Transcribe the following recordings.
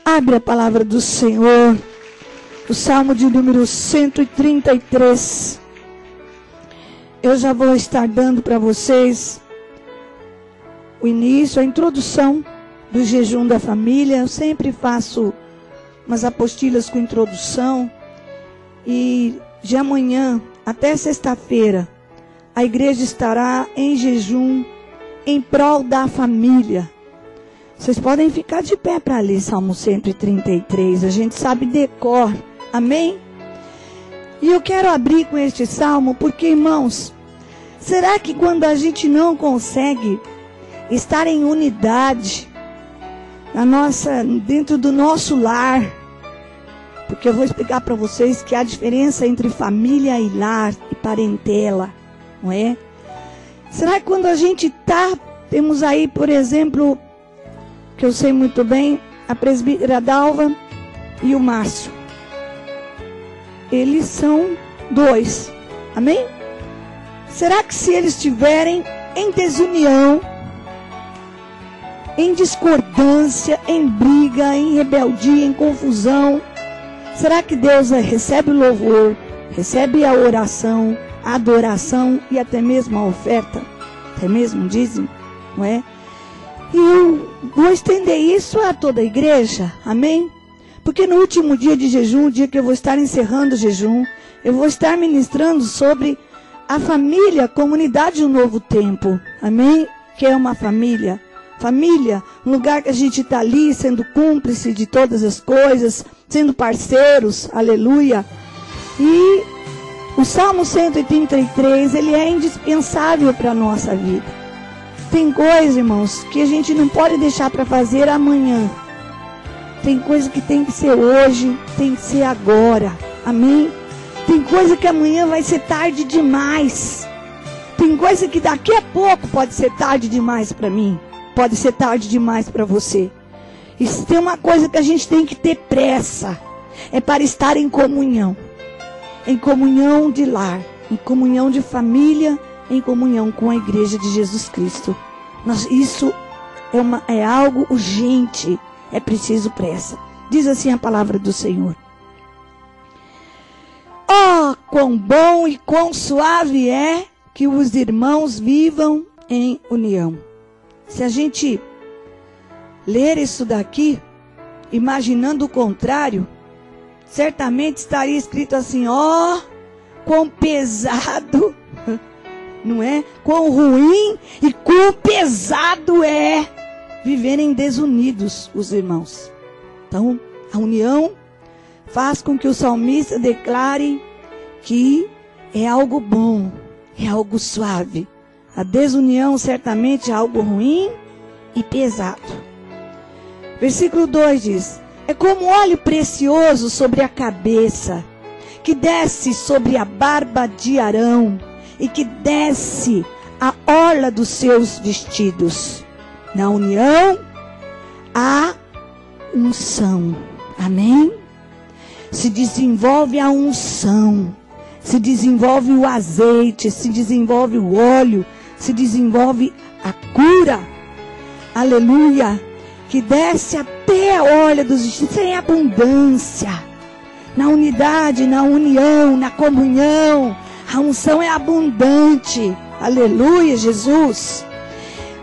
Abre a palavra do Senhor, o Salmo de número 133. Eu já vou estar dando para vocês o início, a introdução do jejum da família. Eu sempre faço umas apostilas com introdução. E de amanhã até sexta-feira, a igreja estará em jejum em prol da família. Vocês podem ficar de pé para ler Salmo 133. A gente sabe decor. Amém? E eu quero abrir com este salmo porque, irmãos, será que quando a gente não consegue estar em unidade dentro do nosso lar, porque eu vou explicar para vocês que há diferença entre família e lar e parentela, não é? Será que quando a gente temos aí, por exemplo, que eu sei muito bem, a presbítera Dalva e o Márcio. Eles são dois, amém? Será que se eles estiverem em desunião, em discordância, em briga, em rebeldia, em confusão, será que Deus recebe o louvor, recebe a oração, a adoração e até mesmo a oferta, até mesmo o dízimo, não é? E eu vou estender isso a toda a igreja, amém? Porque no último dia de jejum, o dia que eu vou estar encerrando o jejum, eu vou estar ministrando sobre a família, a comunidade do novo tempo, amém? Que é uma família. Família, um lugar que a gente está ali sendo cúmplice de todas as coisas, sendo parceiros, aleluia. E o Salmo 133, ele é indispensável para a nossa vida. Tem coisa, irmãos, que a gente não pode deixar para fazer amanhã. Tem coisa que tem que ser hoje, tem que ser agora. Amém? Tem coisa que amanhã vai ser tarde demais. Tem coisa que daqui a pouco pode ser tarde demais para mim. Pode ser tarde demais para você. E se tem uma coisa que a gente tem que ter pressa, é para estar em comunhão. Em comunhão de lar, em comunhão de família, em comunhão com a igreja de Jesus Cristo. Isso é algo urgente, é preciso pressa. Diz assim a palavra do Senhor. Oh, quão bom e quão suave é que os irmãos vivam em união. Se a gente ler isso daqui, imaginando o contrário, certamente estaria escrito assim, ó, quão pesado, não é? Quão ruim e quão pesado é viverem desunidos os irmãos. Então, a união faz com que o salmista declare que é algo bom, é algo suave. A desunião certamente é algo ruim e pesado. Versículo 2 diz, é como óleo precioso sobre a cabeça, que desce sobre a barba de Arão, e que desce a orla dos seus vestidos. Na união, há unção. Amém? Se desenvolve a unção, se desenvolve o azeite, se desenvolve o óleo, se desenvolve a cura. Aleluia! Que desce até a orla dos vestidos, em abundância. Na unidade, na união, na comunhão. A unção é abundante. Aleluia, Jesus.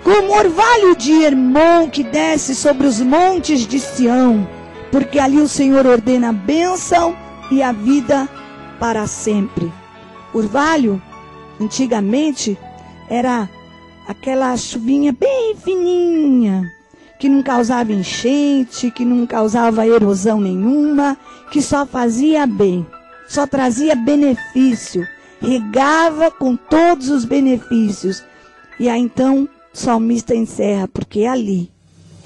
Como orvalho de Hermon que desce sobre os montes de Sião. Porque ali o Senhor ordena a bênção e a vida para sempre. Orvalho, antigamente, era aquela chuvinha bem fininha. Que não causava enchente, que não causava erosão nenhuma. Que só fazia bem. Só trazia benefício. Regava com todos os benefícios. E aí então o salmista encerra, porque ali,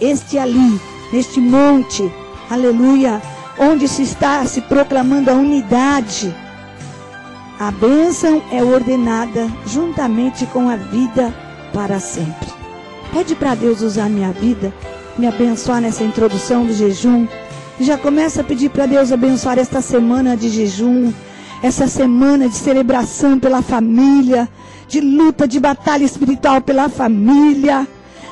neste monte, aleluia, onde se está se proclamando a unidade, a bênção é ordenada juntamente com a vida para sempre. Pede para Deus usar minha vida, me abençoar nessa introdução do jejum. Já começa a pedir para Deus abençoar esta semana de jejum, essa semana de celebração pela família, de luta, de batalha espiritual pela família,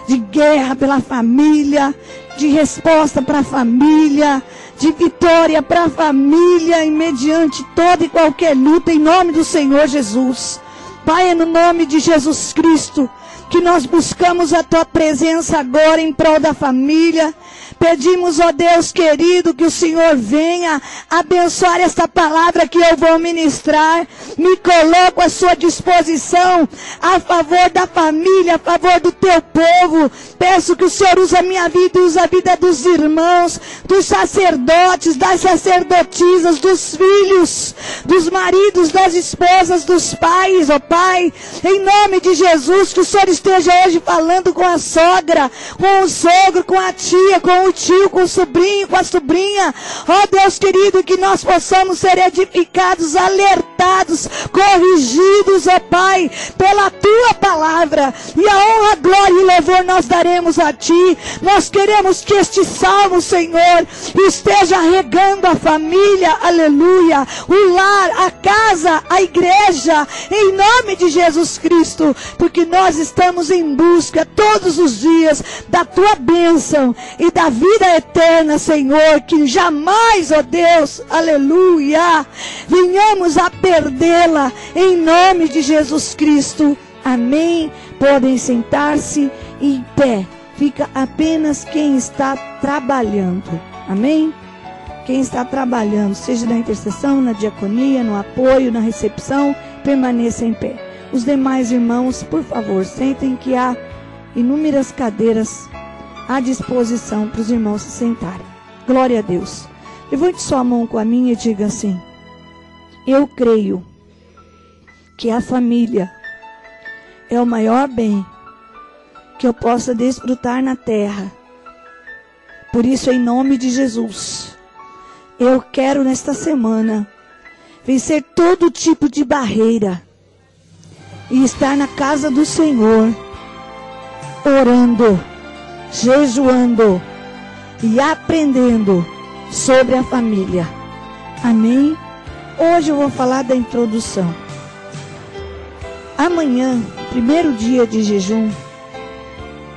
de guerra pela família. de resposta para a família, de vitória para a família, e mediante toda e qualquer luta, em nome do Senhor Jesus. Pai, é no nome de Jesus Cristo que nós buscamos a Tua presença agora em prol da família. Pedimos, ó Deus querido, que o Senhor venha abençoar esta palavra que eu vou ministrar. Me coloco à sua disposição a favor da família, a favor do Teu povo. Peço que o Senhor use a minha vida e use a vida dos irmãos, dos sacerdotes, das sacerdotisas, dos filhos, dos maridos, das esposas, dos pais, ó Pai. Em nome de Jesus, que o Senhor esteja hoje falando com a sogra, com o sogro, com a tia, com o tio, com o sobrinho, com a sobrinha. Ó Deus querido, que nós possamos ser edificados, alertados, corrigidos, ó Pai, pela Tua palavra. E a honra, a glória e o louvor nós daremos a Ti. Nós queremos que este salmo, Senhor, esteja regando a família, aleluia, o lar, a casa, a igreja, em nome de Jesus Cristo, porque nós estamos em busca todos os dias da Tua bênção e da vida eterna, Senhor, que jamais, ó Deus, aleluia, venhamos a perdê-la, em nome de Jesus Cristo. Amém. Podem sentar-se em pé. Fica apenas quem está trabalhando. Amém? Quem está trabalhando, seja na intercessão, na diaconia, no apoio, na recepção, permaneça em pé. Os demais irmãos, por favor, sentem, que há inúmeras cadeiras à disposição para os irmãos se sentarem. Glória a Deus. Levante sua mão com a minha e diga assim: eu creio que a família é o maior bem que eu possa desfrutar na terra. Por isso, em nome de Jesus, eu quero nesta semana vencer todo tipo de barreira e estar na casa do Senhor, orando, jejuando e aprendendo sobre a família. Amém? Hoje eu vou falar da introdução. Amanhã, primeiro dia de jejum,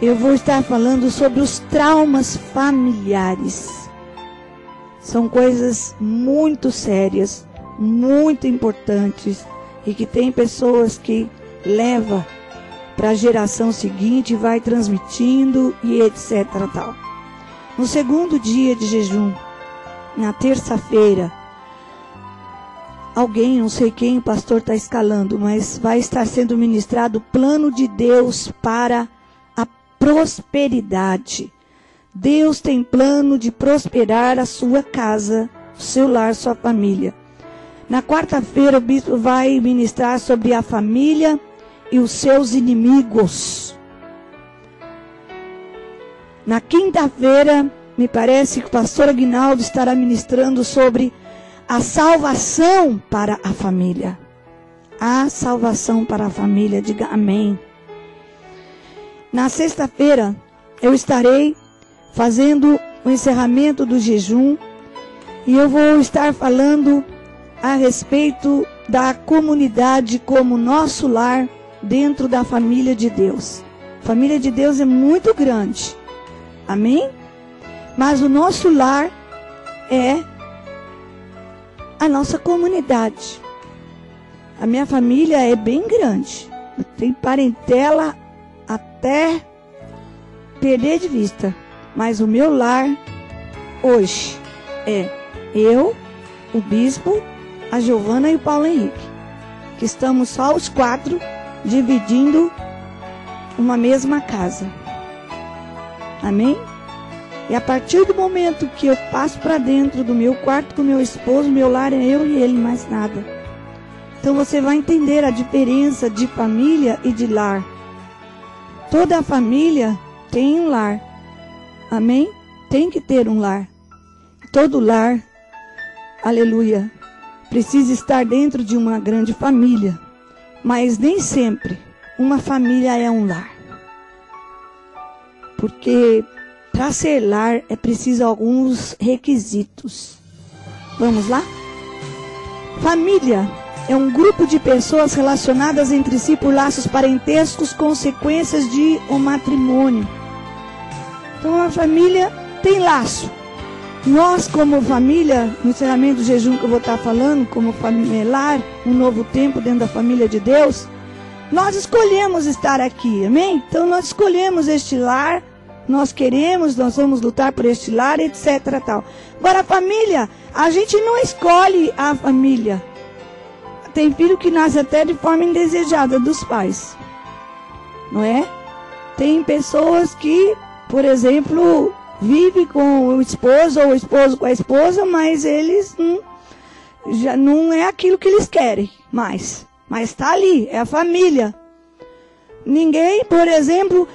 eu vou estar falando sobre os traumas familiares. São coisas muito sérias, muito importantes, e que tem pessoas que levam para a geração seguinte, vai transmitindo e etc. tal. No segundo dia de jejum, na terça-feira, alguém, não sei quem, o pastor está escalando, mas vai estar sendo ministrado o plano de Deus para a prosperidade. Deus tem plano de prosperar a sua casa, o seu lar, sua família. Na quarta-feira, o bispo vai ministrar sobre a família e os seus inimigos. Na quinta-feira, me parece que o pastor Aguinaldo estará ministrando sobre a salvação para a família. A salvação para a família, diga amém. Na sexta-feira, eu estarei fazendo o encerramento do jejum e eu vou estar falando a respeito da comunidade como nosso lar dentro da família de Deus. A família de Deus é muito grande, amém? Mas o nosso lar é a nossa comunidade. A minha família é bem grande. Eu tenho parentela até perder de vista. Mas o meu lar hoje é eu, o bispo, a Giovana e o Paulo Henrique, que estamos só os quatro dividindo uma mesma casa. Amém? E a partir do momento que eu passo para dentro do meu quarto com meu esposo, meu lar é eu e ele, mais nada. Então você vai entender a diferença de família e de lar. Toda a família tem um lar. Amém? Tem que ter um lar. Todo lar, aleluia, precisa estar dentro de uma grande família. Mas nem sempre uma família é um lar. Porque para ser lar é preciso alguns requisitos. Vamos lá? Família é um grupo de pessoas relacionadas entre si por laços parentescos, consequências de um matrimônio. Então a família tem laço. Nós, como família, no encerramento do jejum que eu vou estar falando, como familiar, um novo tempo dentro da família de Deus, nós escolhemos estar aqui, amém? Então nós escolhemos este lar, nós queremos, nós vamos lutar por este lar, etc. Tal. Agora a família, a gente não escolhe a família. Tem filho que nasce até de forma indesejada dos pais, não é? Tem pessoas que, por exemplo, vivem com o esposo ou o esposo com a esposa, mas eles já não é aquilo que eles querem mais. Mas está ali, é a família. Ninguém, por exemplo,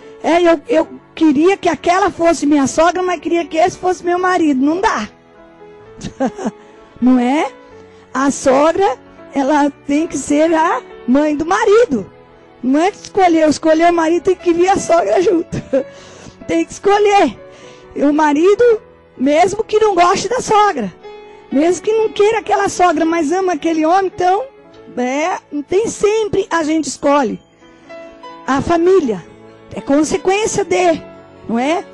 eu queria que aquela fosse minha sogra, mas queria que esse fosse meu marido. Não dá. Não é? A sogra, ela tem que ser a mãe do marido. Não é que escolher o marido, tem que vir a sogra junto. Tem que escolher. O marido, mesmo que não goste da sogra, mesmo que não queira aquela sogra, mas ama aquele homem, então, tem sempre a gente escolhe. A família, é consequência de, não é?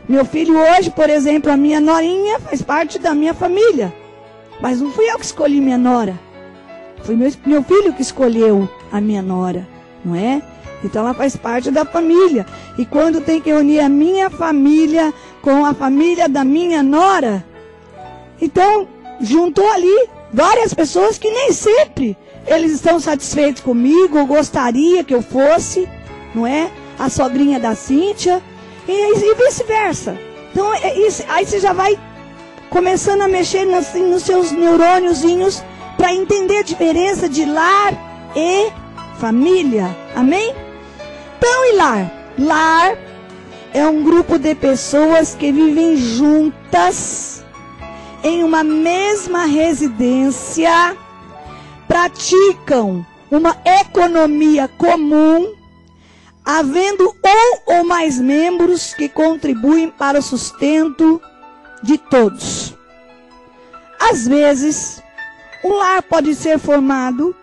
Meu filho hoje, por exemplo, a minha norinha faz parte da minha família. Mas não fui eu que escolhi minha nora. Foi meu filho que escolheu a minha nora, não é? Então ela faz parte da família. E quando tem que unir a minha família com a família da minha nora, então juntou ali várias pessoas que nem sempre eles estão satisfeitos comigo, ou gostaria que eu fosse, não é? A sogrinha da Cíntia, e vice-versa. Então aí você já vai começando a mexer nos seus neurôniozinhos para entender a diferença de lar e família. Amém? Então, e lar? Lar é um grupo de pessoas que vivem juntas em uma mesma residência, praticam uma economia comum, havendo um ou mais membros que contribuem para o sustento de todos. Às vezes, um lar pode ser formado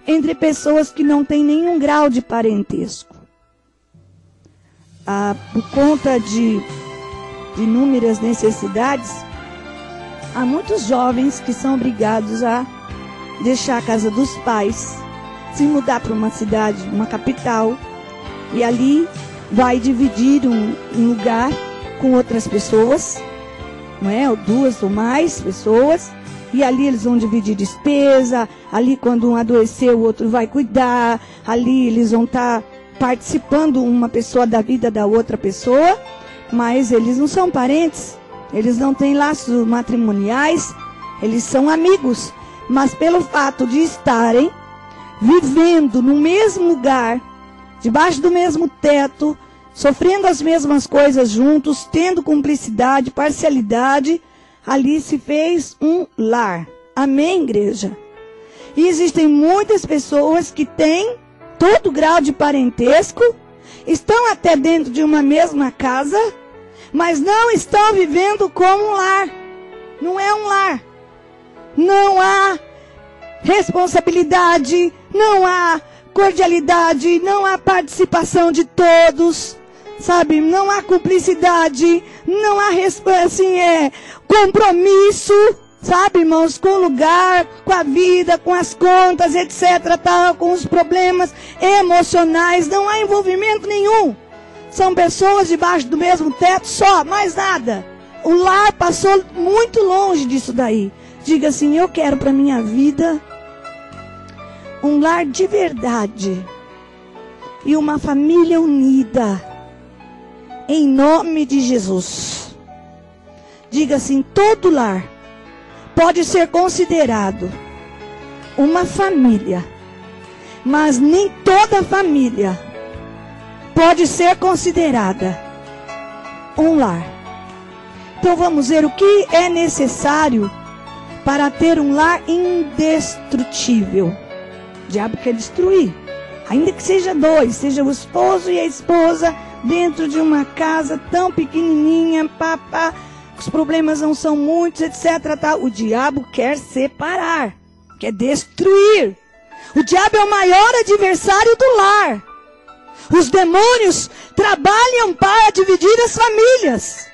entre pessoas que não têm nenhum grau de parentesco. Por conta de inúmeras necessidades, há muitos jovens que são obrigados a deixar a casa dos pais, se mudar para uma cidade, uma capital, e ali vai dividir um lugar com outras pessoas, não é? Ou duas ou mais pessoas, e ali eles vão dividir despesa, ali quando um adoecer o outro vai cuidar, ali eles vão estar participando uma pessoa da vida da outra pessoa, mas eles não são parentes, eles não têm laços matrimoniais, eles são amigos, mas pelo fato de estarem vivendo no mesmo lugar, debaixo do mesmo teto, sofrendo as mesmas coisas juntos, tendo cumplicidade, parcialidade, ali se fez um lar. Amém, igreja? E existem muitas pessoas que têm todo grau de parentesco, estão até dentro de uma mesma casa, mas não estão vivendo como um lar. Não é um lar. Não há responsabilidade, não há cordialidade, não há participação de todos, sabe? Não há cumplicidade, não há compromisso, sabe, irmãos, com o lugar, com a vida, com as contas, etc, tal, com os problemas emocionais, não há envolvimento nenhum. São pessoas debaixo do mesmo teto só, mais nada. O lar passou muito longe disso daí. Diga assim: eu quero para minha vida um lar de verdade e uma família unida, em nome de Jesus. Diga assim: todo lar pode ser considerado uma família, mas nem toda família pode ser considerada um lar. Então vamos ver o que é necessário para ter um lar indestrutível. O diabo quer destruir, ainda que seja dois, seja o esposo e a esposa, dentro de uma casa tão pequenininha, os problemas não são muitos, etc. Tá? O diabo quer separar, quer destruir. O diabo é o maior adversário do lar. Os demônios trabalham para dividir as famílias.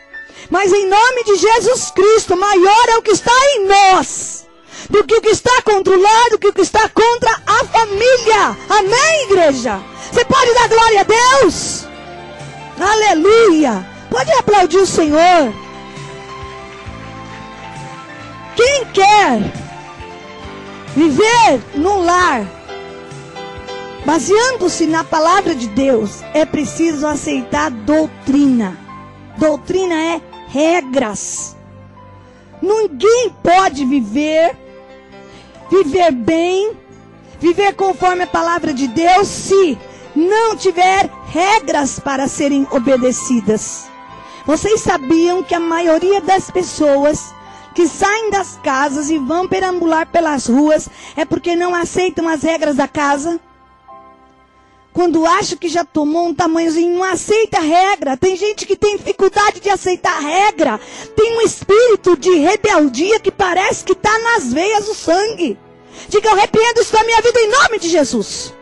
Mas em nome de Jesus Cristo, maior é o que está em nós do que o que está contra o lar, do que o que está contra a família. Amém, igreja? Você pode dar glória a Deus? Aleluia! Pode aplaudir o Senhor. Quem quer viver num lar baseando-se na palavra de Deus, é preciso aceitar doutrina. Doutrina é regras. Ninguém pode viver bem, viver conforme a palavra de Deus, se não tiver regras para serem obedecidas. Vocês sabiam que a maioria das pessoas que saem das casas e vão perambular pelas ruas é porque não aceitam as regras da casa? Quando acha que já tomou um tamanhozinho, não aceita a regra. Tem gente que tem dificuldade de aceitar a regra. Tem um espírito de rebeldia que parece que está nas veias do sangue. Diga, eu repreendo isso da minha vida em nome de Jesus.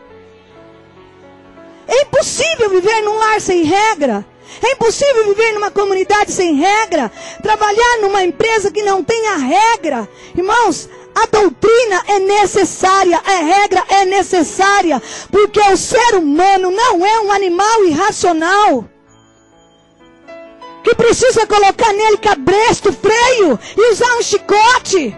É impossível viver num lar sem regra. É impossível viver numa comunidade sem regra. Trabalhar numa empresa que não tenha regra. Irmãos, a doutrina é necessária, a regra é necessária, porque o ser humano não é um animal irracional, que precisa colocar nele cabresto, freio, e usar um chicote,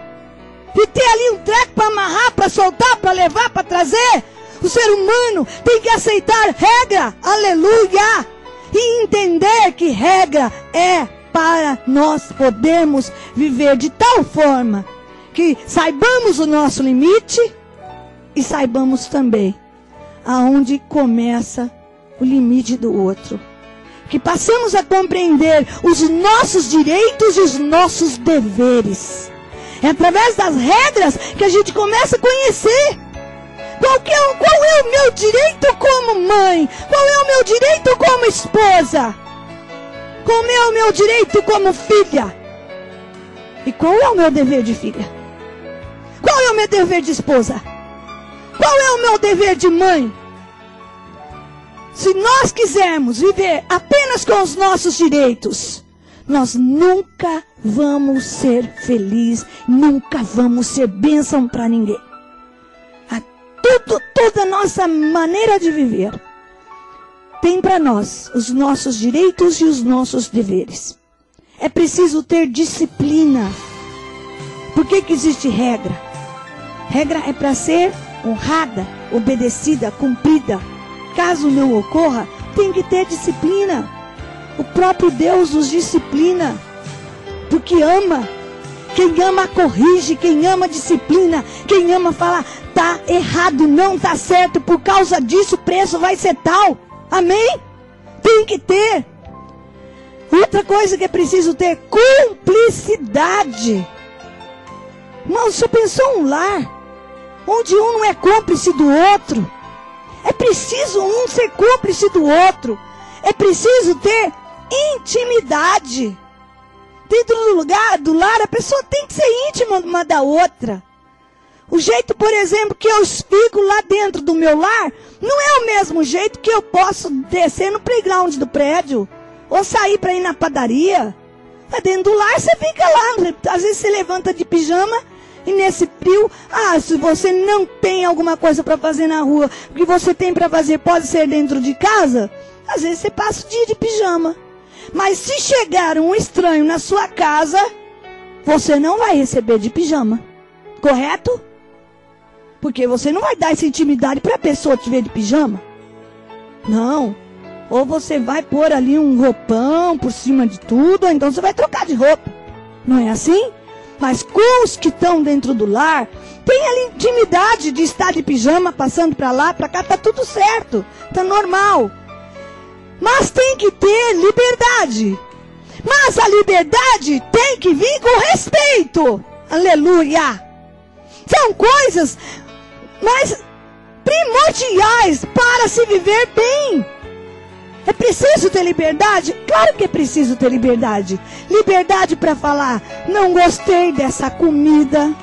e ter ali um treco para amarrar, para soltar, para levar, para trazer. O ser humano tem que aceitar regra, aleluia, e entender que regra é para nós podermos viver de tal forma que saibamos o nosso limite e saibamos também aonde começa o limite do outro. Que passamos a compreender os nossos direitos e os nossos deveres. É através das regras que a gente começa a conhecer. Qual é o meu direito como mãe? Qual é o meu direito como esposa? Qual é o meu direito como filha? E qual é o meu dever de filha? Qual é o meu dever de esposa? Qual é o meu dever de mãe? Se nós quisermos viver apenas com os nossos direitos, nós nunca vamos ser felizes, nunca vamos ser bênção para ninguém. Toda a nossa maneira de viver tem para nós os nossos direitos e os nossos deveres. É preciso ter disciplina. Por que existe regra? Regra é para ser honrada, obedecida, cumprida. Caso não ocorra, tem que ter disciplina. O próprio Deus nos disciplina, porque ama. Quem ama corrige, quem ama disciplina, quem ama fala, tá errado, não tá certo, por causa disso o preço vai ser tal. Amém? Tem que ter. Outra coisa que é preciso ter, cumplicidade. Irmão, você pensou um lar onde um não é cúmplice do outro? É preciso um ser cúmplice do outro. É preciso ter intimidade. Dentro do lar, a pessoa tem que ser íntima uma da outra. O jeito, por exemplo, que eu fico lá dentro do meu lar, não é o mesmo jeito que eu posso descer no playground do prédio, ou sair para ir na padaria. Mas dentro do lar, você fica lá. Às vezes você levanta de pijama, e nesse frio, se você não tem alguma coisa para fazer na rua, o que você tem para fazer pode ser dentro de casa, às vezes você passa o dia de pijama. Mas se chegar um estranho na sua casa, você não vai receber de pijama. Correto? Porque você não vai dar essa intimidade para a pessoa te ver de pijama. Não. Ou você vai pôr ali um roupão por cima de tudo, ou então você vai trocar de roupa. Não é assim? Mas com os que estão dentro do lar, tem ali intimidade de estar de pijama, passando para lá, para cá, tá tudo certo. Tá normal. Mas tem que ter liberdade. Mas a liberdade tem que vir com respeito. Aleluia. São coisas mais primordiais para se viver bem. É preciso ter liberdade? Claro que é preciso ter liberdade. Liberdade para falar, não gostei dessa comida.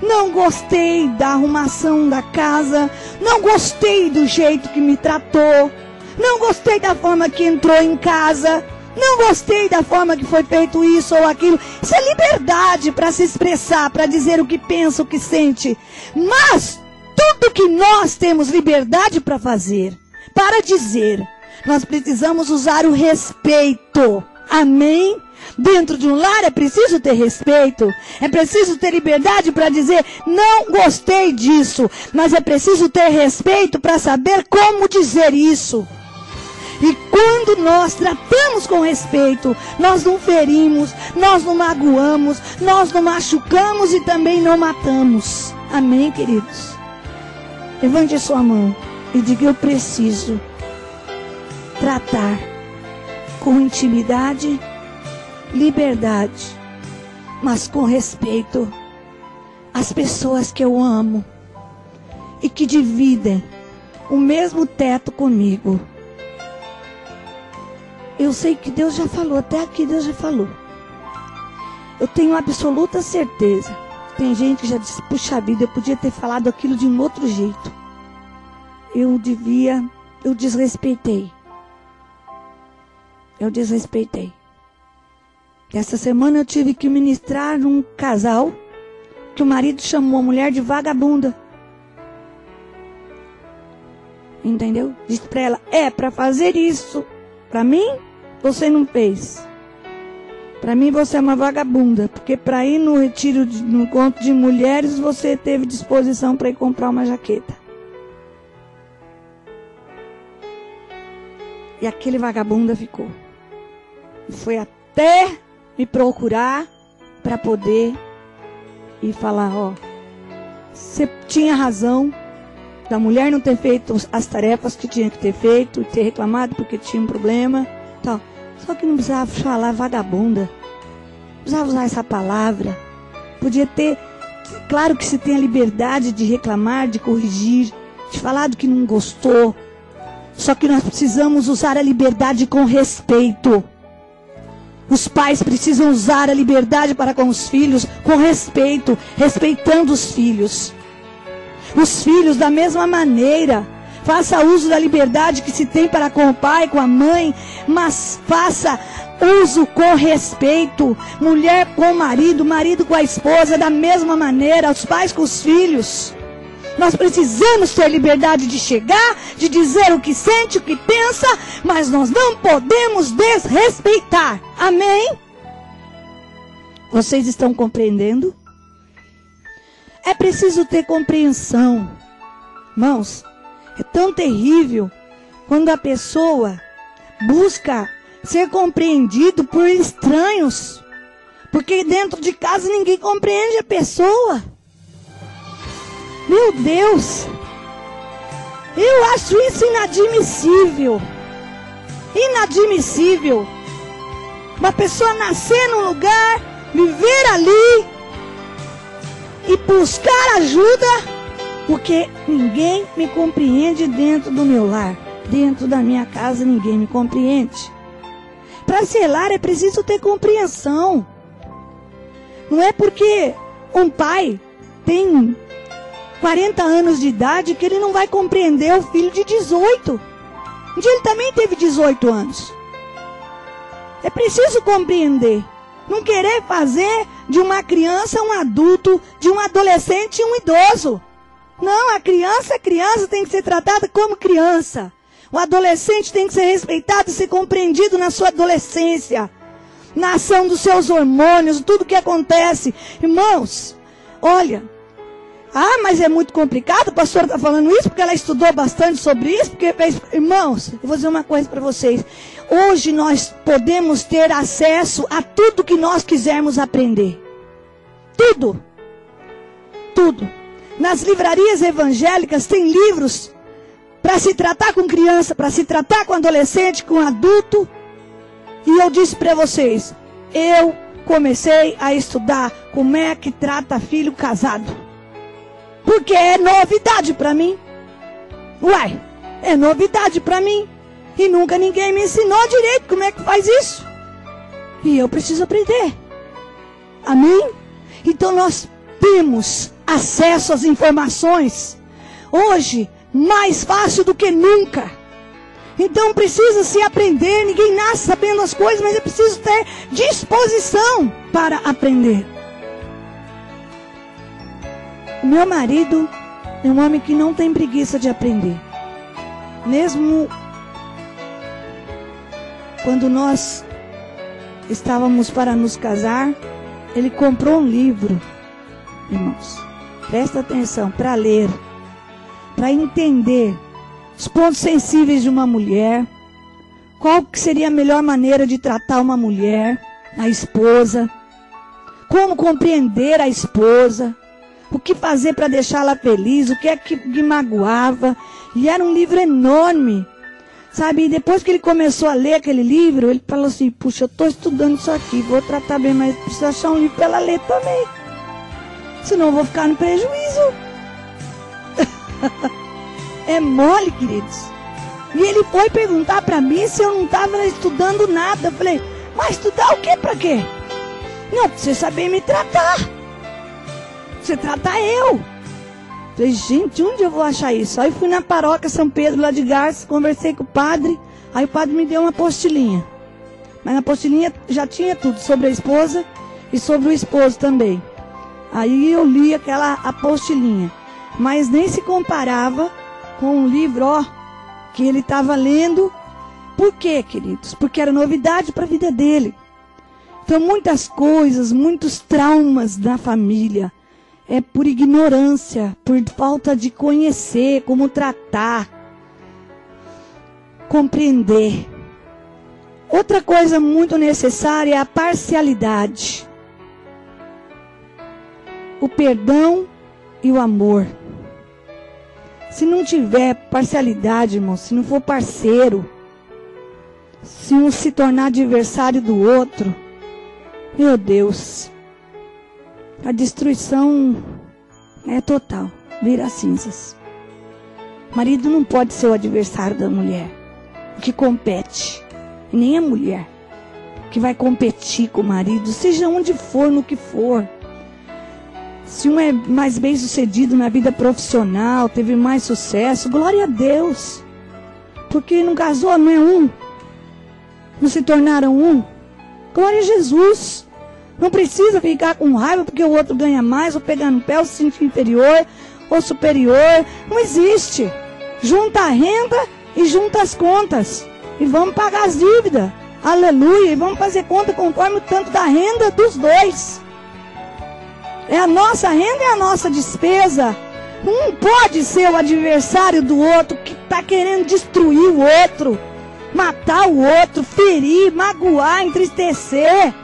Não gostei da arrumação da casa. Não gostei do jeito que me tratou. Não gostei da forma que entrou em casa. Não gostei da forma que foi feito isso ou aquilo. Isso é liberdade para se expressar, para dizer o que pensa, o que sente. Mas tudo que nós temos liberdade para fazer, para dizer, nós precisamos usar o respeito. Amém? Dentro de um lar é preciso ter respeito, é preciso ter liberdade para dizer, não gostei disso, mas é preciso ter respeito para saber como dizer isso. E quando nós tratamos com respeito, nós não ferimos, nós não magoamos, nós não machucamos e também não matamos. Amém, queridos? Levante a sua mão e diga, eu preciso tratar com intimidade, liberdade, mas com respeito as pessoas que eu amo e que dividem o mesmo teto comigo. Eu sei que Deus já falou, até aqui Deus já falou. Eu tenho absoluta certeza. Tem gente que já disse, puxa vida, eu podia ter falado aquilo de um outro jeito. Eu desrespeitei. Eu desrespeitei. Essa semana eu tive que ministrar num casal que o marido chamou a mulher de vagabunda. Entendeu? Disse pra ela, pra fazer isso. Pra mim, você não fez. Pra mim, você é uma vagabunda. Porque pra ir no retiro, no encontro de mulheres, você teve disposição pra ir comprar uma jaqueta. E aquele vagabunda ficou. Foi até me procurar para poder ir falar, você tinha razão da mulher não ter feito as tarefas que tinha que ter feito, ter reclamado porque tinha um problema, tal. Só que não precisava falar vagabunda, não precisava usar essa palavra. Podia ter, claro que se tem a liberdade de reclamar, de corrigir, de falar do que não gostou. Só que nós precisamos usar a liberdade com respeito. Os pais precisam usar a liberdade para com os filhos com respeito, respeitando os filhos. Os filhos da mesma maneira. Faça uso da liberdade que se tem para com o pai, com a mãe, mas faça uso com respeito. Mulher com o marido, marido com a esposa, da mesma maneira, os pais com os filhos. Nós precisamos ter liberdade de chegar, de dizer o que sente, o que pensa, mas nós não podemos desrespeitar. Amém? Vocês estão compreendendo? É preciso ter compreensão. Irmãos, é tão terrível quando a pessoa busca ser compreendido por estranhos. Porque dentro de casa ninguém compreende a pessoa. Meu Deus, eu acho isso inadmissível. Inadmissível. Uma pessoa nascer num lugar, viver ali e buscar ajuda, porque ninguém me compreende dentro do meu lar. Dentro da minha casa ninguém me compreende. Para ser lar é preciso ter compreensão. Não é porque um pai tem 40 anos de idade que ele não vai compreender o filho de 18. Um dia ele também teve 18 anos. É preciso compreender. Não querer fazer de uma criança um adulto, de um adolescente um idoso. Não, a criança é criança, tem que ser tratada como criança. O adolescente tem que ser respeitado e ser compreendido na sua adolescência. Na ação dos seus hormônios, tudo que acontece. Irmãos, olha... mas é muito complicado, a pastora está falando isso porque ela estudou bastante sobre isso, porque irmãos, eu vou dizer uma coisa para vocês. Hoje nós podemos ter acesso a tudo que nós quisermos aprender. Tudo. Tudo. Nas livrarias evangélicas tem livros para se tratar com criança, para se tratar com adolescente, com adulto. E eu disse para vocês, eu comecei a estudar como é que trata filho casado. Porque é novidade para mim. Uai, é novidade para mim. E nunca ninguém me ensinou direito como é que faz isso. E eu preciso aprender. Amém? Então nós temos acesso às informações. Hoje, mais fácil do que nunca. Então precisa se aprender. Ninguém nasce sabendo as coisas, mas é preciso ter disposição para aprender. O meu marido é um homem que não tem preguiça de aprender. Mesmo quando nós estávamos para nos casar, ele comprou um livro, irmãos, presta atenção, para ler, para entender os pontos sensíveis de uma mulher, qual que seria a melhor maneira de tratar uma mulher, a esposa, como compreender a esposa, o que fazer para deixá-la feliz, o que é que magoava. E era um livro enorme, sabe? E depois que ele começou a ler aquele livro, ele falou assim, puxa, eu estou estudando isso aqui, vou tratar bem, mas preciso achar um livro para ela ler também. Senão eu vou ficar no prejuízo. É mole, queridos. E ele foi perguntar para mim se eu não estava estudando nada. Eu falei, mas estudar o quê? Para quê? Não, pra você saber me tratar. Você trata eu. Falei, gente, onde eu vou achar isso? Aí fui na paróquia São Pedro, lá de Garça, conversei com o padre. Aí o padre me deu uma apostilinha. Mas na apostilinha já tinha tudo sobre a esposa e sobre o esposo também. Aí eu li aquela apostilinha. Mas nem se comparava com o livro, que ele estava lendo. Por quê, queridos? Porque era novidade para a vida dele. Então muitas coisas, muitos traumas da família. É por ignorância, por falta de conhecer, como tratar, compreender. Outra coisa muito necessária é a parcialidade. O perdão e o amor. Se não tiver parcialidade, irmão, se não for parceiro, se um se tornar adversário do outro, meu Deus, a destruição é total, vira cinzas. O marido não pode ser o adversário da mulher, que compete. E nem a mulher que vai competir com o marido, seja onde for, no que for. Se um é mais bem sucedido na vida profissional, teve mais sucesso, glória a Deus. Porque não casou, não é um. Não se tornaram um. Glória a Jesus. Não precisa ficar com raiva porque o outro ganha mais, ou pegar no pé, ou se sentir inferior, ou superior. Não existe. Junta a renda e junta as contas. E vamos pagar as dívidas. Aleluia. E vamos fazer conta conforme o tanto da renda dos dois. É a nossa renda e a nossa despesa. Um pode ser o adversário do outro que está querendo destruir o outro, matar o outro, ferir, magoar, entristecer.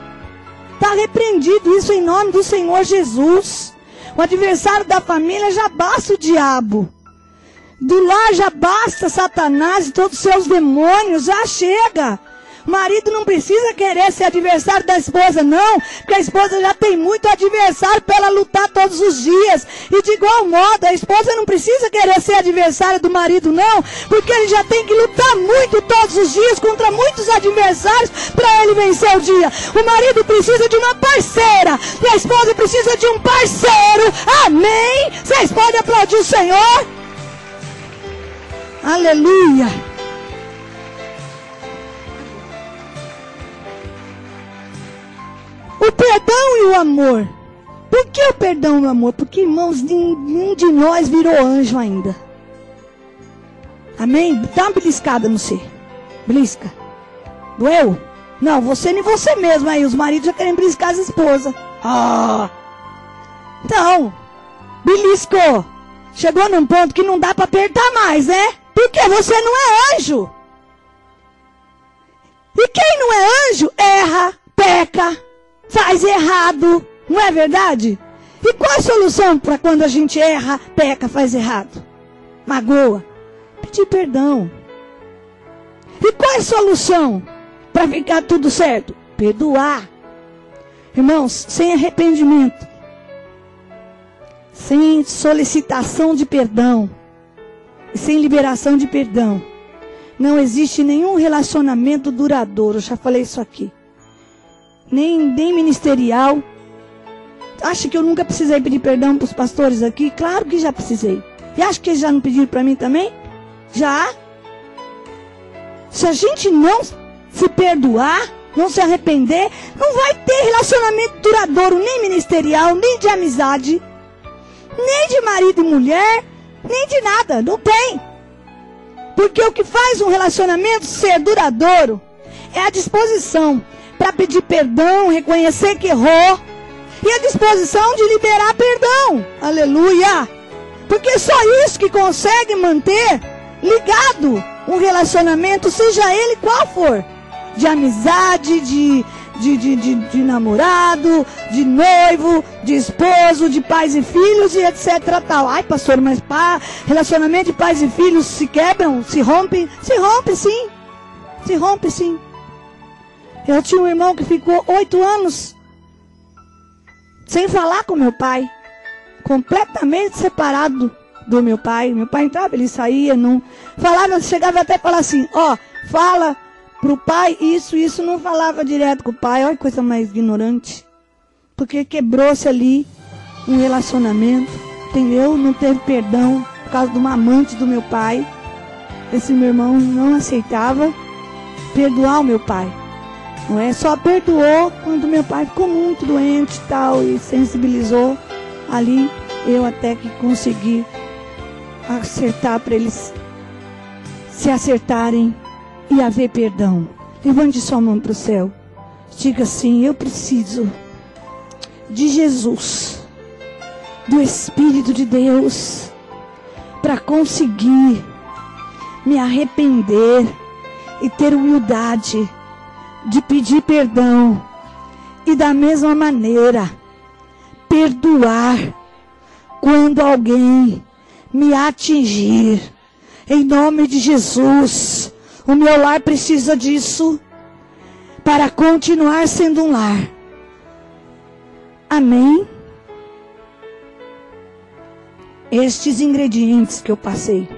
Está repreendido isso em nome do Senhor Jesus. O adversário da família já basta o diabo. Do lar já basta Satanás e todos os seus demônios, já chega. O marido não precisa querer ser adversário da esposa, não, porque a esposa já tem muito adversário para ela lutar todos os dias. E de igual modo, a esposa não precisa querer ser adversária do marido, não, porque ele já tem que lutar muito todos os dias contra muitos adversários para ele vencer o dia. O marido precisa de uma parceira e a esposa precisa de um parceiro. Amém? Vocês podem aplaudir o Senhor? Aleluia! O perdão e o amor. Por que o perdão e o amor? Porque, irmãos, nenhum de nós virou anjo ainda. Amém? Dá uma beliscada no você. Belisca. Doeu? Não, você nem você mesmo. Aí os maridos já querem beliscar as esposas. Então, beliscou. Chegou num ponto que não dá para apertar mais, né? Porque você não é anjo. E quem não é anjo, erra, peca, faz errado, não é verdade? E qual a solução para quando a gente erra, peca, faz errado? Magoa? Pedir perdão. E qual é a solução para ficar tudo certo? Perdoar. Irmãos, sem arrependimento, sem solicitação de perdão e sem liberação de perdão, não existe nenhum relacionamento duradouro. Eu já falei isso aqui. Nem ministerial. Acha que eu nunca precisei pedir perdão para os pastores aqui? Claro que já precisei. E acha que eles já não pediram para mim também? Já? Se a gente não se perdoar, não se arrepender, não vai ter relacionamento duradouro, nem ministerial, nem de amizade, nem de marido e mulher, nem de nada, não tem. Porque o que faz um relacionamento ser duradouro é a disposição para pedir perdão, reconhecer que errou, e a disposição de liberar perdão. Aleluia! Porque é só isso que consegue manter ligado um relacionamento, seja ele qual for. De amizade, de namorado, de noivo, de esposo, de pais e filhos e etc. Tal. Ai, pastor, mas relacionamento de pais e filhos se quebram, se rompem? Se rompe sim. Se rompe sim. Eu tinha um irmão que ficou 8 anos sem falar com meu pai. Completamente separado do meu pai. Meu pai entrava, ele saía, não falava, chegava até a falar assim, ó, fala pro pai isso, não falava direto com o pai. Olha que coisa mais ignorante. Porque quebrou-se ali um relacionamento, entendeu? Não teve perdão por causa de uma amante do meu pai. Esse meu irmão não aceitava perdoar o meu pai. Não é? Só perdoou quando meu pai ficou muito doente e tal, e sensibilizou. Ali eu até que consegui acertar para eles se acertarem e haver perdão. Levante sua mão para o céu. Diga assim: eu preciso de Jesus, do Espírito de Deus, para conseguir me arrepender e ter humildade de pedir perdão e da mesma maneira perdoar quando alguém me atingir. Em nome de Jesus, o meu lar precisa disso para continuar sendo um lar. Amém? Estes ingredientes que eu passei,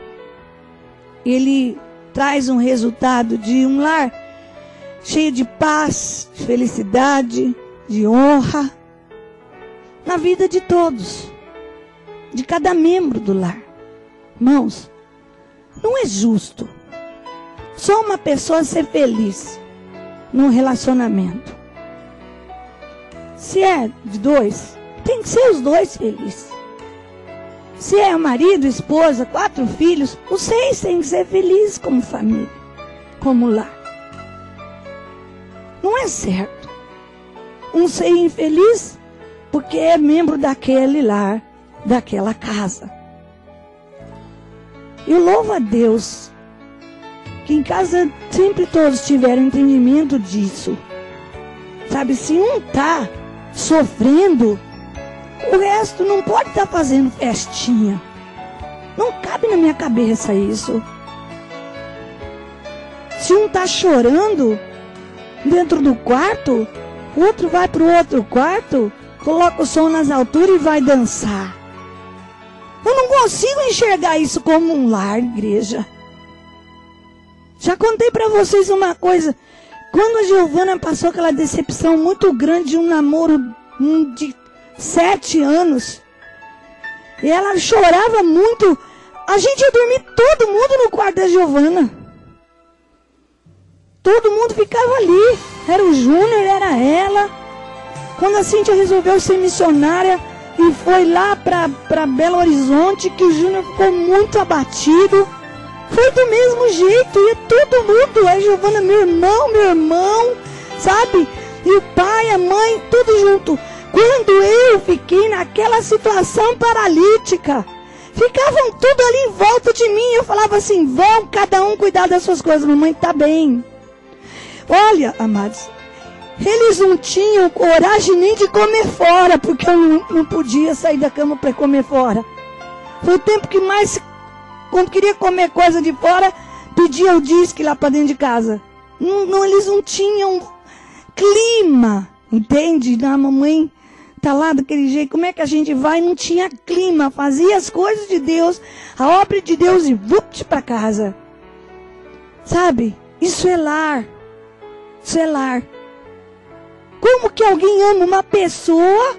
ele traz um resultado de um lar cheio de paz, de felicidade, de honra na vida de todos, de cada membro do lar. Irmãos, não é justo só uma pessoa ser feliz num relacionamento. Se é de dois, tem que ser os dois felizes. Se é marido, esposa, 4 filhos, os 6 têm que ser felizes como família, como lar. Não é certo um ser infeliz porque é membro daquele lar, daquela casa. Eu louvo a Deus que em casa sempre todos tiveram entendimento disso. Sabe, se um está sofrendo, o resto não pode estar fazendo festinha. Não cabe na minha cabeça isso. Se um está chorando dentro do quarto, o outro vai para o outro quarto, coloca o som nas alturas e vai dançar. Eu não consigo enxergar isso como um lar, igreja. Já contei para vocês uma coisa. Quando a Giovana passou aquela decepção muito grande de um namoro de 7 anos, e ela chorava muito, a gente ia dormir todo mundo no quarto da Giovana. Todo mundo ficava ali. Era o Júnior, era ela. Quando a Cíntia resolveu ser missionária e foi lá para Belo Horizonte, que o Júnior ficou muito abatido, foi do mesmo jeito. Ia todo mundo. A Giovana, meu irmão, sabe? E o pai, a mãe, tudo junto. Quando eu fiquei naquela situação paralítica, ficavam tudo ali em volta de mim. Eu falava assim: vão cada um cuidar das suas coisas. Mamãe está bem. Olha, amados, eles não tinham coragem nem de comer fora, porque eu não podia sair da cama para comer fora. Foi o tempo que mais, quando queria comer coisa de fora, pedia o disque lá para dentro de casa. Eles não tinham clima, entende? A mamãe tá lá daquele jeito, como é que a gente vai? Não tinha clima, fazia as coisas de Deus, a obra de Deus e vupt para casa. Sabe? Isso é lar. Isso é lar. Como que alguém ama uma pessoa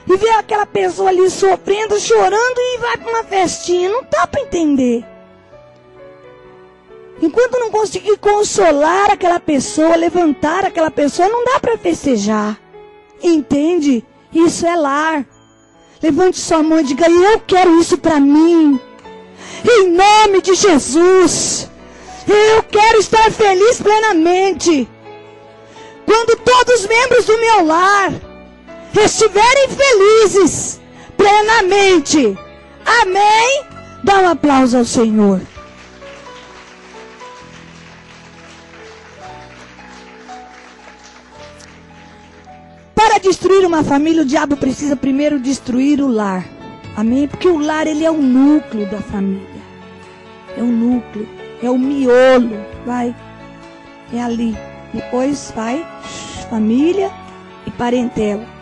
e vê aquela pessoa ali sofrendo, chorando e vai para uma festinha? Não dá para entender. Enquanto não conseguir consolar aquela pessoa, levantar aquela pessoa, não dá para festejar. Entende? Isso é lar. Levante sua mão e diga: eu quero isso para mim. Em nome de Jesus. Eu quero estar feliz plenamente. Quando todos os membros do meu lar estiverem felizes plenamente. Amém? Dá um aplauso ao Senhor. Para destruir uma família, o diabo precisa primeiro destruir o lar. Amém? Porque o lar, ele é o núcleo da família. É o núcleo, é o miolo. Vai, é ali. Depois vai família e parentela.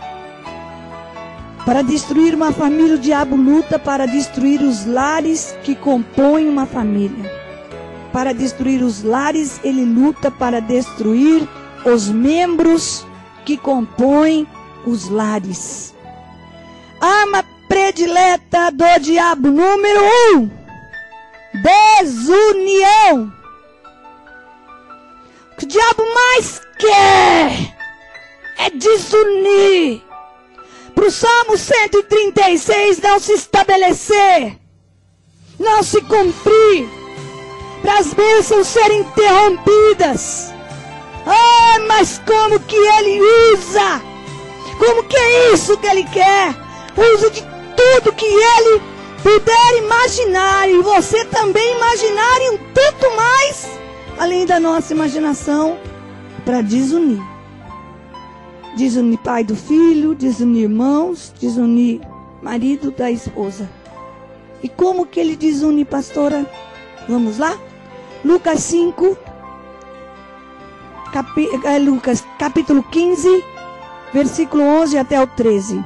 Para destruir uma família, o diabo luta para destruir os lares que compõem uma família. Para destruir os lares, ele luta para destruir os membros que compõem os lares. Arma predileta do diabo número 1: desunião. O que o diabo mais quer é desunir. Para o Salmo 136 não se estabelecer, não se cumprir, para as bênçãos serem interrompidas. Ah, mas como que ele usa? Como que é isso que ele quer? Usa de tudo que ele puder imaginar, e você também imaginar, e um tanto mais, além da nossa imaginação, para desunir. Desunir pai do filho, desunir irmãos, desunir marido da esposa. E como que ele desune, pastora? Vamos lá? Lucas 5, Lucas capítulo 15, versículo 11 até o 13.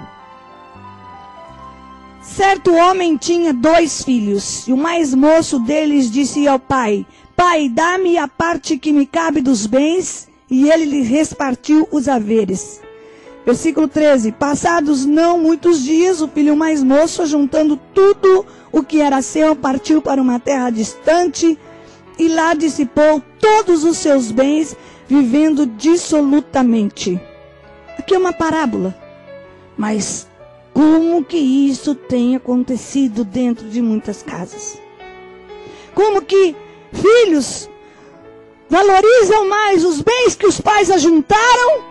Certo homem tinha 2 filhos, e o mais moço deles disse ao pai: Pai, dá-me a parte que me cabe dos bens, e ele lhe repartiu os haveres. Versículo 13. Passados não muitos dias, o filho mais moço, juntando tudo o que era seu, partiu para uma terra distante, e lá dissipou todos os seus bens, vivendo dissolutamente. Aqui é uma parábola, mas como que isso tem acontecido dentro de muitas casas? Como que filhos valorizam mais os bens que os pais ajuntaram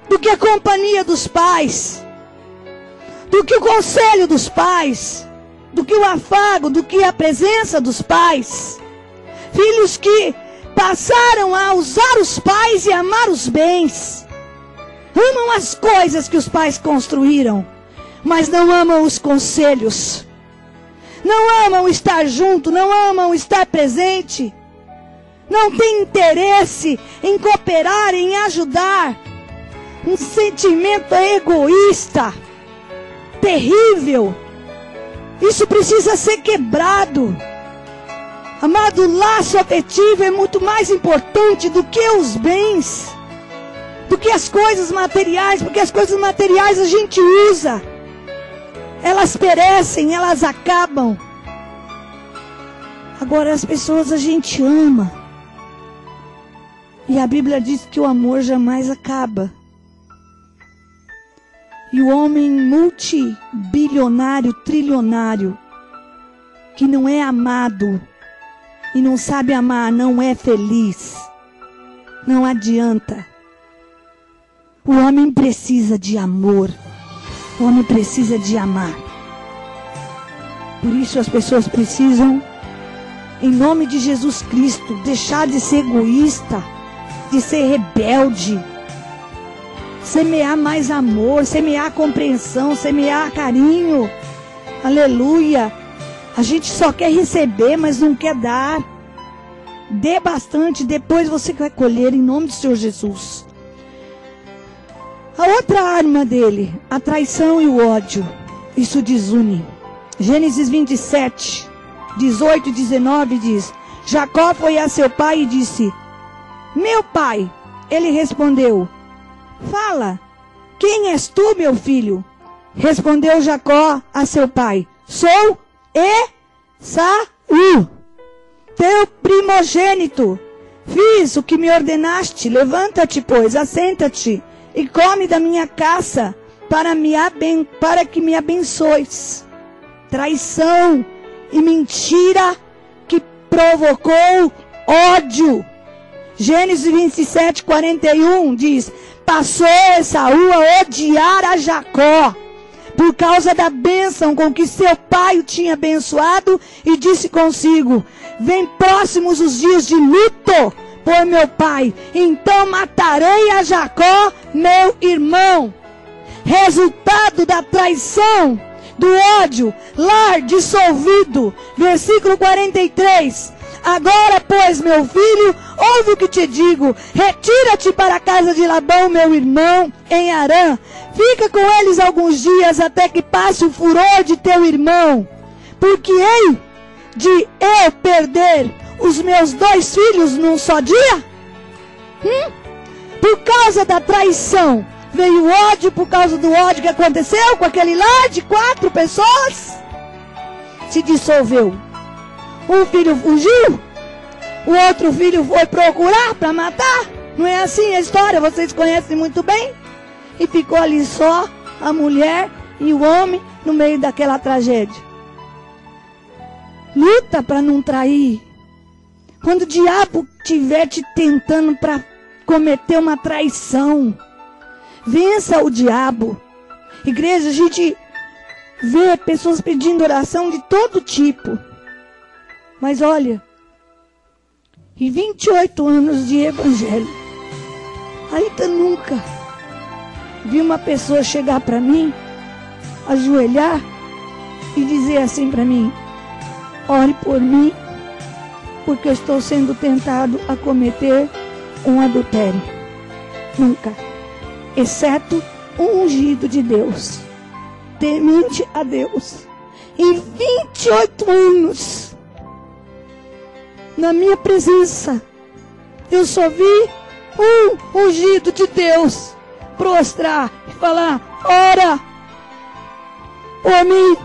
do que a companhia dos pais, do que o conselho dos pais, do que o afago, do que a presença dos pais. Filhos que passaram a usar os pais e amar os bens. Amam as coisas que os pais construíram, mas não amam os conselhos. Não amam estar junto, não amam estar presente. Não têm interesse em cooperar, em ajudar. Um sentimento egoísta, terrível. Isso precisa ser quebrado. Amado, o laço afetivo é muito mais importante do que os bens, do que as coisas materiais, porque as coisas materiais a gente usa. Elas perecem, elas acabam. Agora as pessoas a gente ama. E a Bíblia diz que o amor jamais acaba. E o homem multibilionário, trilionário, que não é amado e não sabe amar, não é feliz. Não adianta. O homem precisa de amor. O homem precisa de amar. Por isso as pessoas precisam, em nome de Jesus Cristo, deixar de ser egoísta, de ser rebelde, semear mais amor, semear compreensão, semear carinho. Aleluia. A gente só quer receber, mas não quer dar. Dê bastante, depois você vai colher em nome do Senhor Jesus. A outra arma dele, a traição e o ódio. Isso desune. Gênesis 27, 18 e 19 diz: Jacó foi a seu pai e disse: Meu pai. Ele respondeu: Fala, quem és tu, meu filho? Respondeu Jacó a seu pai: Sou Esaú. teu primogênito. Fiz o que me ordenaste. Levanta-te, pois, assenta-te e come da minha caça, para que me abençoes. Traição e mentira que provocou ódio. Gênesis 27, 41 diz: passou Esaú a odiar a Jacó por causa da bênção com que seu pai o tinha abençoado, e disse consigo: vem próximos os dias de luto por meu pai, então matarei a Jacó, meu irmão. Resultado da traição, do ódio, lar dissolvido. Versículo 43. Agora, pois, meu filho, ouve o que te digo. Retira-te para a casa de Labão, meu irmão, em Harã. Fica com eles alguns dias, até que passe o furor de teu irmão. Porque hei de eu perder os meus 2 filhos num só dia? Por causa da traição veio ódio, por causa do ódio que aconteceu com aquele lar de 4 pessoas. Se dissolveu. Um filho fugiu, o outro filho foi procurar para matar. Não é assim a história, vocês conhecem muito bem. E ficou ali só a mulher e o homem no meio daquela tragédia. Luta para não trair. Quando o diabo estiver te tentando para cometer uma traição, vença o diabo. Igreja, a gente vê pessoas pedindo oração de todo tipo. Mas olha, em 28 anos de evangelho, ainda nunca vi uma pessoa chegar para mim, ajoelhar e dizer assim para mim: ore por mim, porque eu estou sendo tentado a cometer um adultério. Nunca. Exceto um ungido de Deus, temente a Deus. Em 28 anos, na minha presença, eu só vi um ungido de Deus prostrar e falar: ora por mim,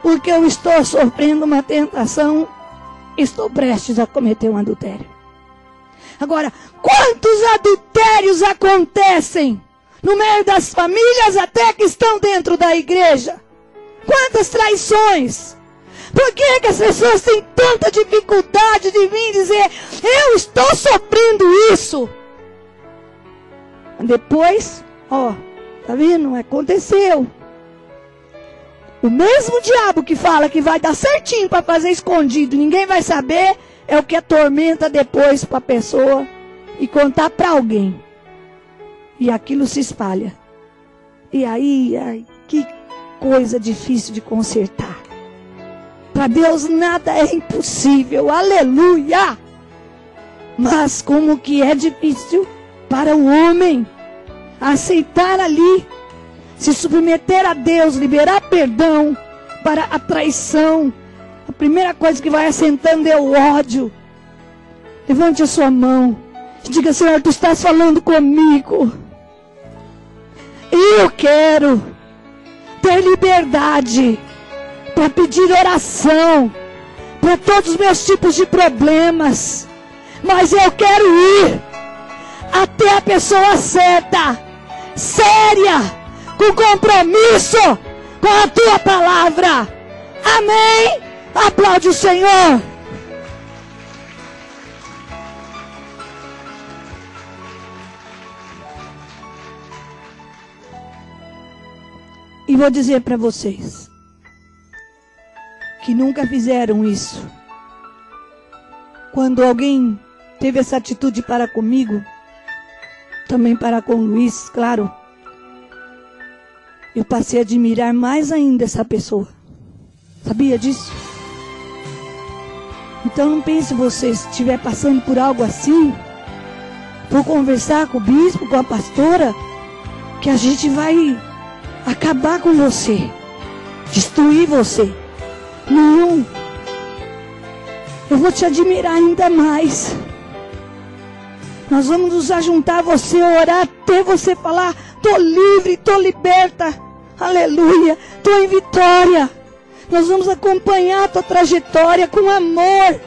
porque eu estou sofrendo uma tentação, estou prestes a cometer um adultério. Agora, quantos adultérios acontecem no meio das famílias, até que estão dentro da igreja? Quantas traições? Por que as pessoas têm tanta dificuldade de vir dizer: eu estou sofrendo isso? Depois, tá vendo? Aconteceu. O mesmo diabo que fala que vai dar certinho para fazer escondido, ninguém vai saber, é o que atormenta depois para a pessoa e contar para alguém. E aquilo se espalha. E aí, que coisa difícil de consertar. Para Deus nada é impossível, aleluia! Mas como que é difícil para o homem aceitar ali, se submeter a Deus, liberar perdão para a traição. A primeira coisa que vai assentando é o ódio. Levante a sua mão e diga: Senhor, tu estás falando comigo. Eu quero ter liberdade para pedir oração para todos os meus tipos de problemas, mas eu quero ir até a pessoa certa, séria, com compromisso com a tua palavra. Amém? Aplaude o Senhor. E vou dizer para vocês que nunca fizeram isso. Quando alguém teve essa atitude para comigo, também para com o Luiz, claro, eu passei a admirar mais ainda essa pessoa. Sabia disso? Então não pense você, se estiver passando por algo assim, por conversar com o bispo, com a pastora, que a gente vai acabar com você, destruir você. Não. Eu vou te admirar ainda mais. Nós vamos nos ajuntar a você, orar até você falar: estou livre, estou liberta, aleluia, estou em vitória. Nós vamos acompanhar a tua trajetória com amor,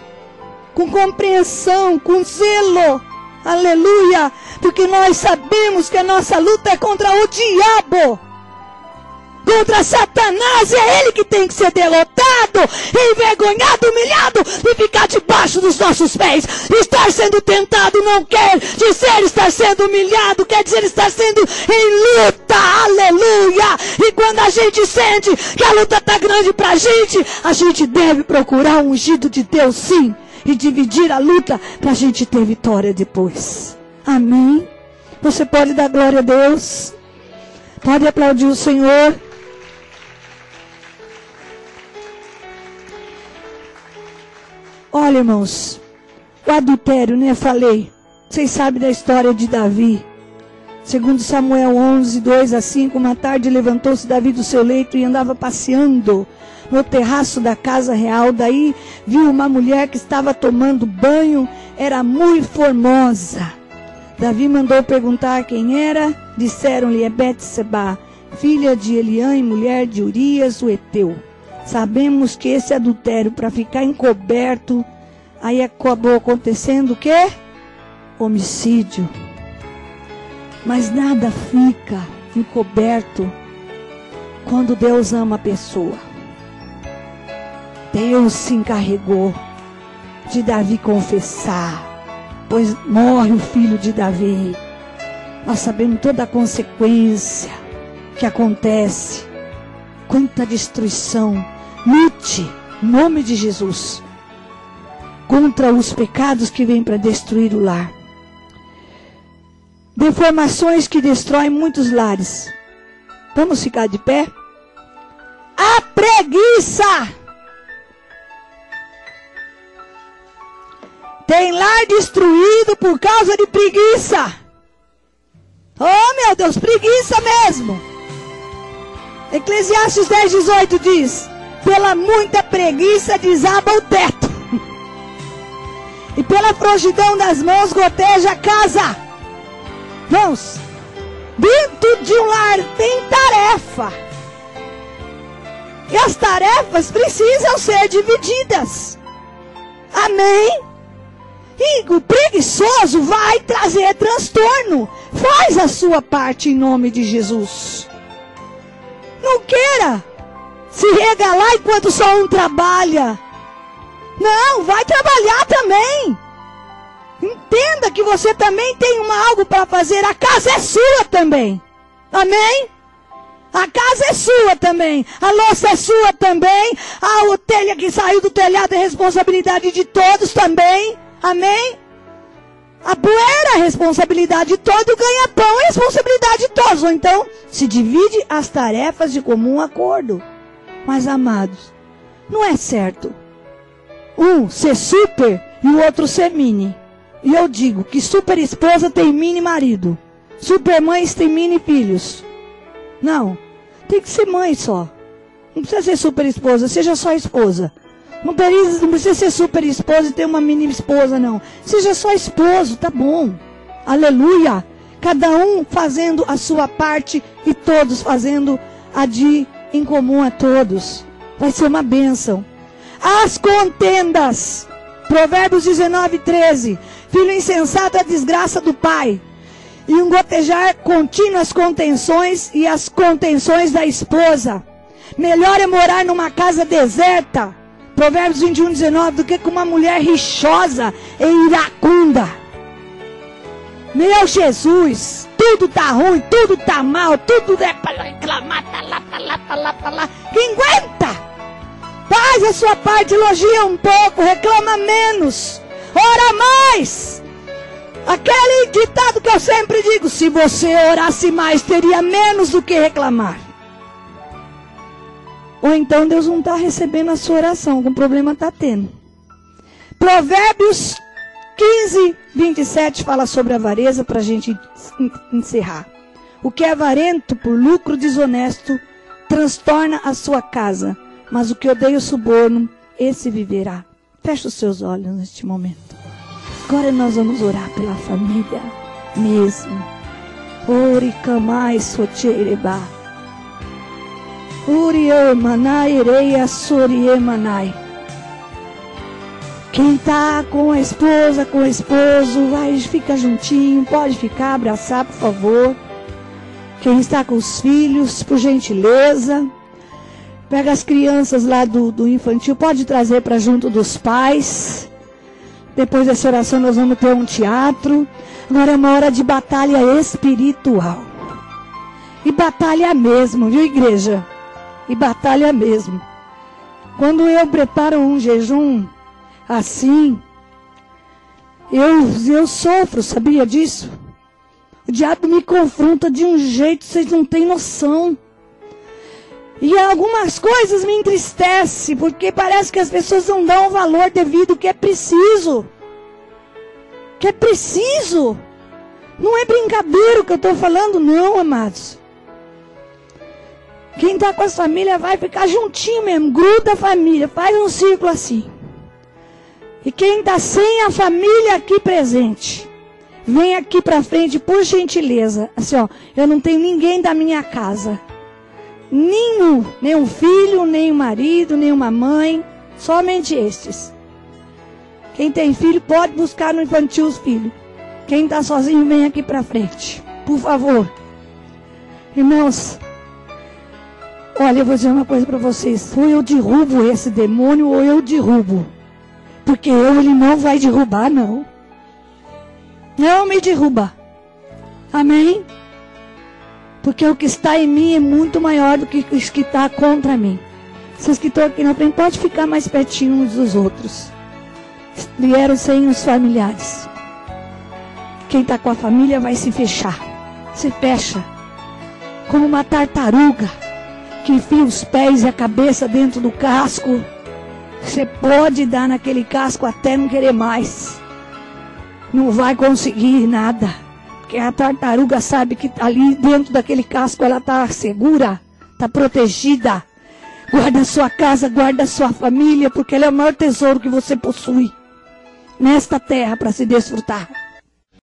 com compreensão, com zelo. Aleluia! Porque nós sabemos que a nossa luta é contra o diabo, contra Satanás. É ele que tem que ser derrotado, envergonhado, humilhado e ficar debaixo dos nossos pés. Estar sendo tentado não quer dizer estar sendo humilhado, quer dizer estar sendo em luta. Aleluia! E quando a gente sente que a luta está grande para a gente deve procurar o ungido de Deus, sim, e dividir a luta para a gente ter vitória depois. Amém? Você pode dar glória a Deus? Pode aplaudir o Senhor? Olha, irmãos, o adultério, né? Falei. Vocês sabem da história de Davi. Segundo Samuel 11, 2-5, uma tarde levantou-se Davi do seu leito e andava passeando no terraço da casa real. Daí viu uma mulher que estava tomando banho, era muito formosa. Davi mandou perguntar quem era. Disseram-lhe: é Betseba, filha de Eliã e mulher de Urias, o Heteu. Sabemos que esse adultério, para ficar encoberto, aí acabou acontecendo o quê? Homicídio. Mas nada fica encoberto quando Deus ama a pessoa. Deus se encarregou de Davi confessar, pois morre o filho de Davi. Nós sabemos toda a consequência que acontece. Quanta destruição. Lute, em nome de Jesus, contra os pecados que vêm para destruir o lar. Deformações que destroem muitos lares. Vamos ficar de pé? A preguiça. Tem lar destruído por causa de preguiça. Oh, meu Deus, preguiça mesmo. Eclesiastes 10:18 diz: pela muita preguiça desaba o teto, e pela frouxidão das mãos goteja a casa. Irmãos, dentro de um lar tem tarefa, e as tarefas precisam ser divididas. Amém? E o preguiçoso vai trazer transtorno. Faz a sua parte em nome de Jesus. Não queira se regalar enquanto só um trabalha. Não, vai trabalhar também. Entenda que você também tem algo para fazer. A casa é sua também. Amém? A casa é sua também. A louça é sua também. A telha que saiu do telhado é responsabilidade de todos também. Amém? A poeira é responsabilidade de todos. O ganha-pão é responsabilidade de todos. Ou então, se divide as tarefas de comum acordo. Mas, amados, não é certo um ser super e o outro ser mini. E eu digo que super esposa tem mini marido. Super mães tem mini filhos. Não, tem que ser mãe só. Não precisa ser super esposa, seja só esposa. Não precisa ser super esposa e ter uma mini esposa, não. Seja só esposo, tá bom. Aleluia. Cada um fazendo a sua parte e todos fazendo a de em comum a todos. Vai ser uma bênção. As contendas. Provérbios 19:13. Filho insensato é a desgraça do pai, e um gotejar contínuo as contenções e as contenções da esposa. Melhor é morar numa casa deserta, Provérbios 21:19, do que com uma mulher rixosa e iracunda. Meu Jesus, tudo tá ruim, tudo tá mal, tudo é para reclamar, tá lá. Quem aguenta? Faz a sua parte, elogia um pouco, reclama menos, ora mais. Aquele ditado que eu sempre digo: se você orasse mais, teria menos do que reclamar. Ou então Deus não está recebendo a sua oração, algum problema está tendo. Provérbios 15:27 fala sobre a avareza, para a gente encerrar. O que é avarento por lucro desonesto transtorna a sua casa, mas o que odeia o suborno, esse viverá. Feche os seus olhos neste momento. Agora nós vamos orar pela família mesmo. Oricamai sotireba. Uriemanai ereia suriemanai. Quem está com a esposa, com o esposo, vai, fica juntinho, pode ficar, abraçar, por favor. Quem está com os filhos, por gentileza. Pega as crianças lá do infantil, pode trazer para junto dos pais. Depois dessa oração nós vamos ter um teatro. Agora é uma hora de batalha espiritual. E batalha mesmo, viu, igreja? E batalha mesmo. Quando eu preparo um jejum assim, eu sofro, sabia disso? O diabo me confronta de um jeito que vocês não têm noção. E algumas coisas me entristecem, porque parece que as pessoas não dão o valor devido que é preciso. Que é preciso. Não é brincadeira o que eu estou falando, não, amados. Quem está com a família vai ficar juntinho mesmo, gruda a família, faz um círculo assim. E quem está sem a família aqui presente, vem aqui para frente, por gentileza. Assim, ó, eu não tenho ninguém da minha casa. Nem um filho, nem um marido, nem uma mãe, somente estes. Quem tem filho pode buscar no infantil os filhos. Quem está sozinho vem aqui para frente, por favor. Irmãos, olha, eu vou dizer uma coisa para vocês. Ou eu derrubo esse demônio ou eu derrubo. Porque ele não vai derrubar, não. Não me derruba. Amém? Porque o que está em mim é muito maior do que o que está contra mim. Vocês que estão aqui na frente, pode ficar mais pertinho uns dos outros. Vieram sem os familiares. Quem está com a família vai se fechar. Se fecha. Como uma tartaruga que enfia os pés e a cabeça dentro do casco. Você pode dar naquele casco até não querer mais. Não vai conseguir nada. Porque a tartaruga sabe que ali dentro daquele casco ela está segura, está protegida. Guarda a sua casa, guarda a sua família, porque ela é o maior tesouro que você possui nesta terra para se desfrutar.